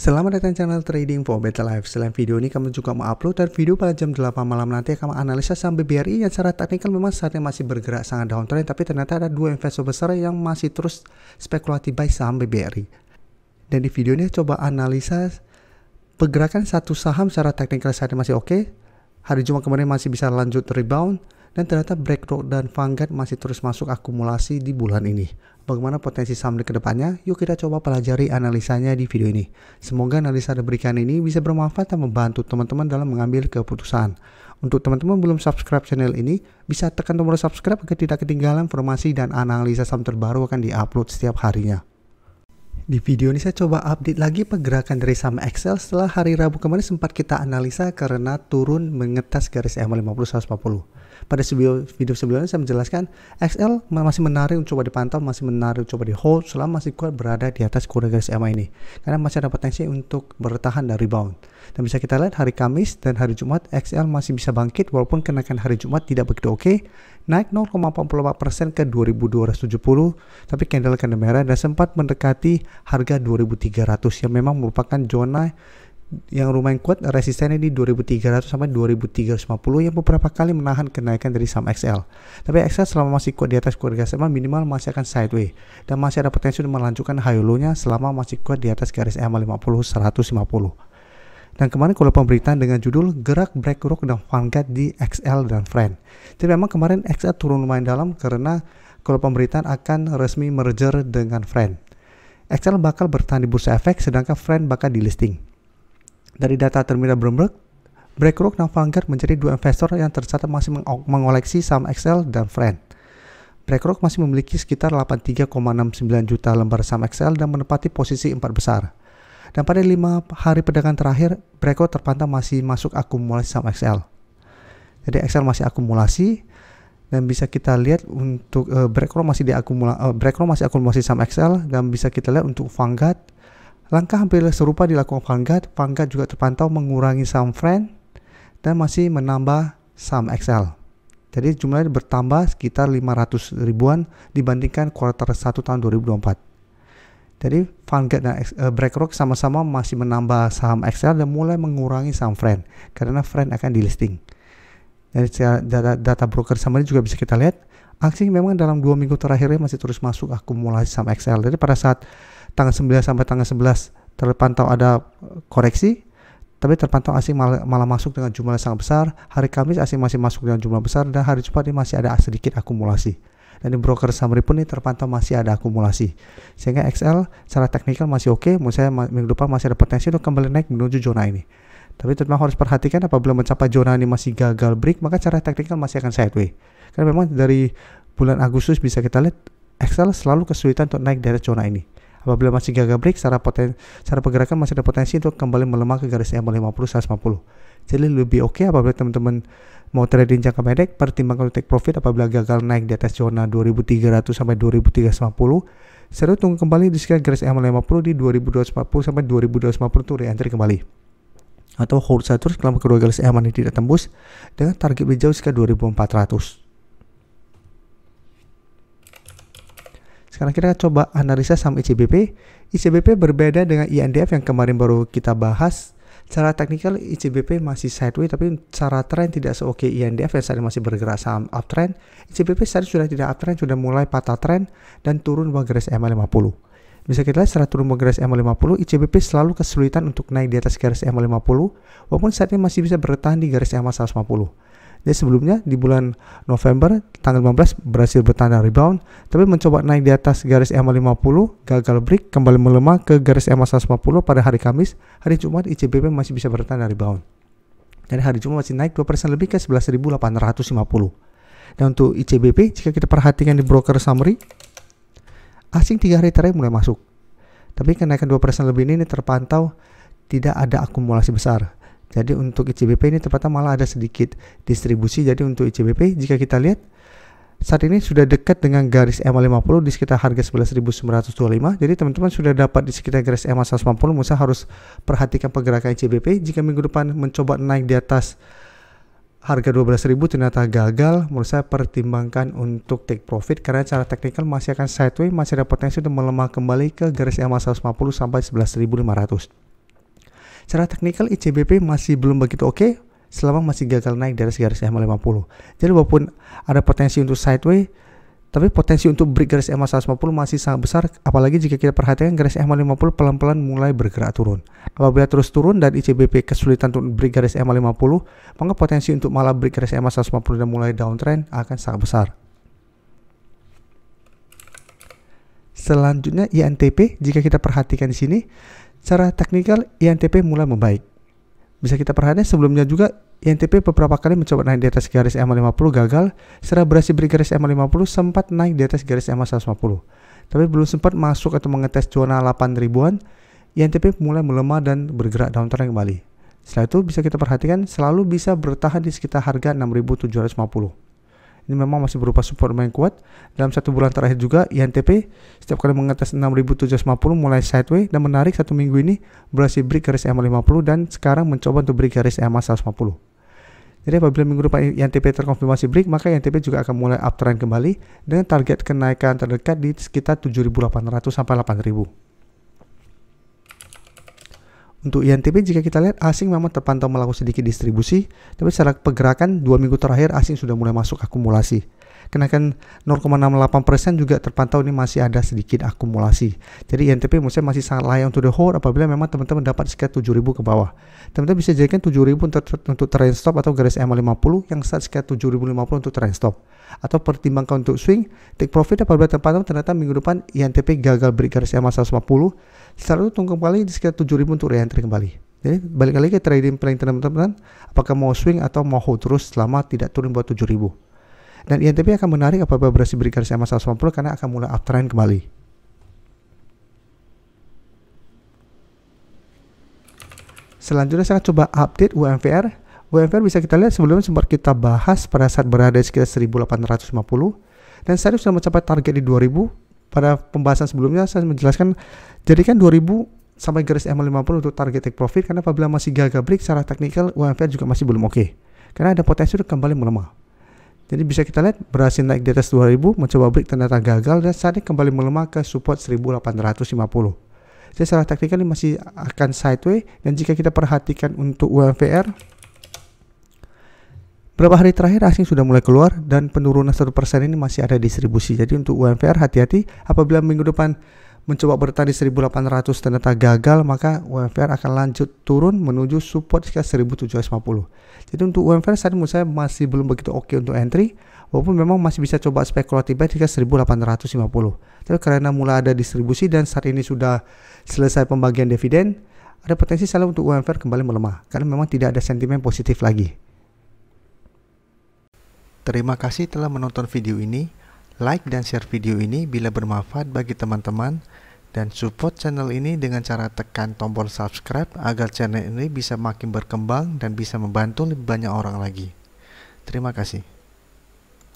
Selamat datang channel Trading for Better Life. Selain video ini, kami juga mau upload dan video pada jam 8 malam nanti akan menganalisa saham BBRI yang secara teknikal memang saat ini masih bergerak sangat downtrend, tapi ternyata ada dua investor besar yang masih terus spekulatif buy saham BBRI. Dan di video ini coba analisa pergerakan satu saham secara teknikal saat ini masih oke. Hari Jumat kemarin masih bisa lanjut rebound, dan ternyata BlackRock dan Vanguard masih terus masuk akumulasi di bulan ini. Bagaimana potensi saham di kedepannya? Yuk kita coba pelajari analisanya di video ini. Semoga analisa yang diberikan ini bisa bermanfaat dan membantu teman-teman dalam mengambil keputusan. Untuk teman-teman belum subscribe channel ini, bisa tekan tombol subscribe agar tidak ketinggalan informasi dan analisa saham terbaru akan diupload setiap harinya. Di video ini saya coba update lagi pergerakan dari saham XL setelah hari Rabu kemarin sempat kita analisa karena turun mengetas garis EMA 50-140. Pada video sebelumnya saya menjelaskan XL masih menarik untuk coba dipantau, masih menarik untuk coba di hold selama masih kuat berada di atas kurang garis EMA ini. Karena masih ada potensi untuk bertahan dan rebound. Dan bisa kita lihat hari Kamis dan hari Jumat XL masih bisa bangkit walaupun kenaikan hari Jumat tidak begitu oke. Naik 0,44% ke 2270, tapi candle merah dan sempat mendekati harga 2300 yang memang merupakan zona yang lumayan kuat, resistennya di 2300 sampai 2350 yang beberapa kali menahan kenaikan dari saham XL. Tapi XL selama masih kuat di atas garis EMA minimal masih akan sideways dan masih ada potensi untuk melanjutkan high low-nya selama masih kuat di atas garis EMA 50-150. Dan kemarin kalau pemberitaan dengan judul gerak BlackRock dan Vanguard di XL dan Friend. Jadi memang kemarin XL turun lumayan dalam karena kalau pemberitaan akan resmi merger dengan Friend. XL bakal bertahan di bursa efek sedangkan Friend bakal di listing. Dari data terminal Bloomberg, BlackRock dan Vanguard menjadi dua investor yang tercatat masih mengoleksi saham XL dan Friend. BlackRock masih memiliki sekitar 83,69 juta lembar saham XL dan menempati posisi 4 besar. Dan pada 5 hari perdagangan terakhir, BlackRock terpantau masih masuk akumulasi saham XL. Jadi XL masih akumulasi dan bisa kita lihat untuk BlackRock masih akumulasi saham XL dan bisa kita lihat untuk Vanguard. Langkah hampir serupa dilakukan Vanguard. Vanguard juga terpantau mengurangi saham Friend dan masih menambah saham XL. Jadi jumlahnya bertambah sekitar 500 ribuan dibandingkan kuartal 1 tahun 2024. Jadi Vanguard dan BlackRock sama-sama masih menambah saham XL dan mulai mengurangi saham Friend karena Friend akan di listing. Dari data broker summary juga bisa kita lihat aksi memang dalam 2 minggu terakhirnya masih terus masuk akumulasi saham XL. Jadi pada saat tanggal 9 sampai tanggal 11 terpantau ada koreksi, tapi terpantau asing malah masuk dengan jumlah sangat besar. Hari Kamis asing masih masuk dengan jumlah besar dan hari Jumat ini masih ada sedikit akumulasi. Dan di broker summary pun ini terpantau masih ada akumulasi. Sehingga XL secara teknikal masih oke. Menurut saya minggu depan masih ada potensi untuk kembali naik menuju zona ini. Tapi tetap harus perhatikan apabila mencapai zona ini masih gagal break, maka secara teknikal masih akan sideways. Karena memang dari bulan Agustus bisa kita lihat XL selalu kesulitan untuk naik dari zona ini. Apabila masih gagal break, secara pergerakan masih ada potensi untuk kembali melemah ke garis EMA 50-150. Jadi lebih oke apabila teman-teman mau trading jangka pendek, pertimbangkan take profit apabila gagal naik di atas zona 2300 sampai 2350. Seru tunggu kembali di sekitar garis EMA 50 di 2240 sampai 2250 untuk re-entry kembali. Atau hold saja terus selama kedua garis EMA ini tidak tembus dengan target lebih jauh sekitar 2400. Sekarang kita coba analisa saham ICBP. ICBP berbeda dengan INDF yang kemarin baru kita bahas. Secara teknikal ICBP masih sideways, tapi secara tren tidak seoke INDF yang saat ini masih bergerak saham uptrend. ICBP saat ini sudah tidak uptrend, sudah mulai patah tren dan turun bawah garis EMA 50. Bisa kita lihat secara turun bawah garis EMA 50, ICBP selalu kesulitan untuk naik di atas garis EMA 50, walaupun saat ini masih bisa bertahan di garis EMA 150. Jadi sebelumnya di bulan November tanggal 15 berhasil bertahan rebound, tapi mencoba naik di atas garis EMA 50, gagal break, kembali melemah ke garis EMA 150 pada hari Kamis. Hari Jumat ICBP masih bisa bertahan rebound. Jadi hari Jumat masih naik 2% lebih ke 11.850. Dan untuk ICBP jika kita perhatikan di broker summary, asing 3 hari terakhir mulai masuk. Tapi kenaikan 2% lebih ini terpantau tidak ada akumulasi besar. Jadi untuk ICBP ini ternyata malah ada sedikit distribusi. Jadi untuk ICBP jika kita lihat saat ini sudah dekat dengan garis EMA 50 di sekitar harga 11.925. Jadi teman-teman sudah dapat di sekitar garis EMA 150. Musa harus perhatikan pergerakan ICBP. Jika minggu depan mencoba naik di atas harga 12.000 ternyata gagal, menurut saya pertimbangkan untuk take profit karena cara teknikal masih akan sideways, masih ada potensi untuk melemah kembali ke garis EMA 150 sampai 11.500. Secara teknikal ICBP masih belum begitu oke selama masih gagal naik dari garis EMA 50. Jadi walaupun ada potensi untuk sideways, tapi potensi untuk break garis EMA 150 masih sangat besar, apalagi jika kita perhatikan garis EMA 50 pelan-pelan mulai bergerak turun. Apabila terus turun dan ICBP kesulitan untuk break garis EMA 50, maka potensi untuk malah break garis EMA 150 dan mulai downtrend akan sangat besar. Selanjutnya INTP, jika kita perhatikan di sini, secara teknikal INTP mulai membaik. Bisa kita perhatikan sebelumnya juga INTP beberapa kali mencoba naik di atas garis EMA 50 gagal, setelah berhasil break garis EMA 50 sempat naik di atas garis EMA 150. Tapi belum sempat masuk atau mengetes zona 8000-an, INTP mulai melemah dan bergerak downtrend kembali. Setelah itu bisa kita perhatikan selalu bisa bertahan di sekitar harga 6750. Ini memang masih berupa support yang kuat. Dalam 1 bulan terakhir juga INTP setiap kali mengetes 6750 mulai sideways dan menarik 1 minggu ini berhasil break garis EMA 50 dan sekarang mencoba untuk break garis EMA 150. Jadi apabila minggu depan INTP terkonfirmasi break, maka INTP juga akan mulai uptrend kembali dengan target kenaikan terdekat di sekitar 7.800 sampai 8.000. Untuk INTP jika kita lihat asing memang terpantau melakukan sedikit distribusi, tapi secara pergerakan 2 minggu terakhir asing sudah mulai masuk akumulasi. Kenaikan 0,68% juga terpantau ini masih ada sedikit akumulasi. Jadi INTP maksudnya masih sangat layak untuk the hold apabila memang teman-teman dapat sekitar 7.000 ke bawah. Teman-teman bisa jadikan 7.000 untuk trend stop atau garis EMA 50 yang start sekitar 7.050 untuk trend stop. Atau pertimbangkan untuk swing, take profit apabila ternyata minggu depan INTP gagal break garis EMA 150, setelah itu tunggu kembali di sekitar 7.000 untuk re-entry kembali. Jadi balik lagi ke trading plan teman-teman, apakah mau swing atau mau hold terus selama tidak turun buat 7.000. Dan INTP akan menarik apabila berhasil break garis EMA 150 karena akan mulai uptrend kembali. Selanjutnya saya coba update UMVR. UMVR bisa kita lihat sebelumnya sempat kita bahas pada saat berada di sekitar 1850 dan saya sudah mencapai target di 2000. Pada pembahasan sebelumnya saya menjelaskan jadikan 2000 sampai garis EMA 50 untuk target take profit karena apabila masih gagal break secara teknikal UMVR juga masih belum oke. Karena ada potensi untuk kembali melemah. Jadi bisa kita lihat berhasil naik di atas 2000, mencoba break ternyata gagal dan saat ini kembali melemah ke support 1850. Jadi secara teknikal ini masih akan sideways dan jika kita perhatikan untuk UMVR berapa hari terakhir asing sudah mulai keluar dan penurunan 1% ini masih ada distribusi. Jadi untuk UMVR hati-hati apabila minggu depan mencoba bertahan di 1800 ternyata gagal, maka UMVR akan lanjut turun menuju support sekitar 1750. Jadi untuk UMVR saat ini saya masih belum begitu oke untuk entry, walaupun memang masih bisa coba spekulatif buy sekitar 1850. Tapi karena mulai ada distribusi dan saat ini sudah selesai pembagian dividen, ada potensi salah untuk UMVR kembali melemah karena memang tidak ada sentimen positif lagi. Terima kasih telah menonton video ini. Like dan share video ini bila bermanfaat bagi teman-teman dan support channel ini dengan cara tekan tombol subscribe agar channel ini bisa makin berkembang dan bisa membantu lebih banyak orang lagi. Terima kasih.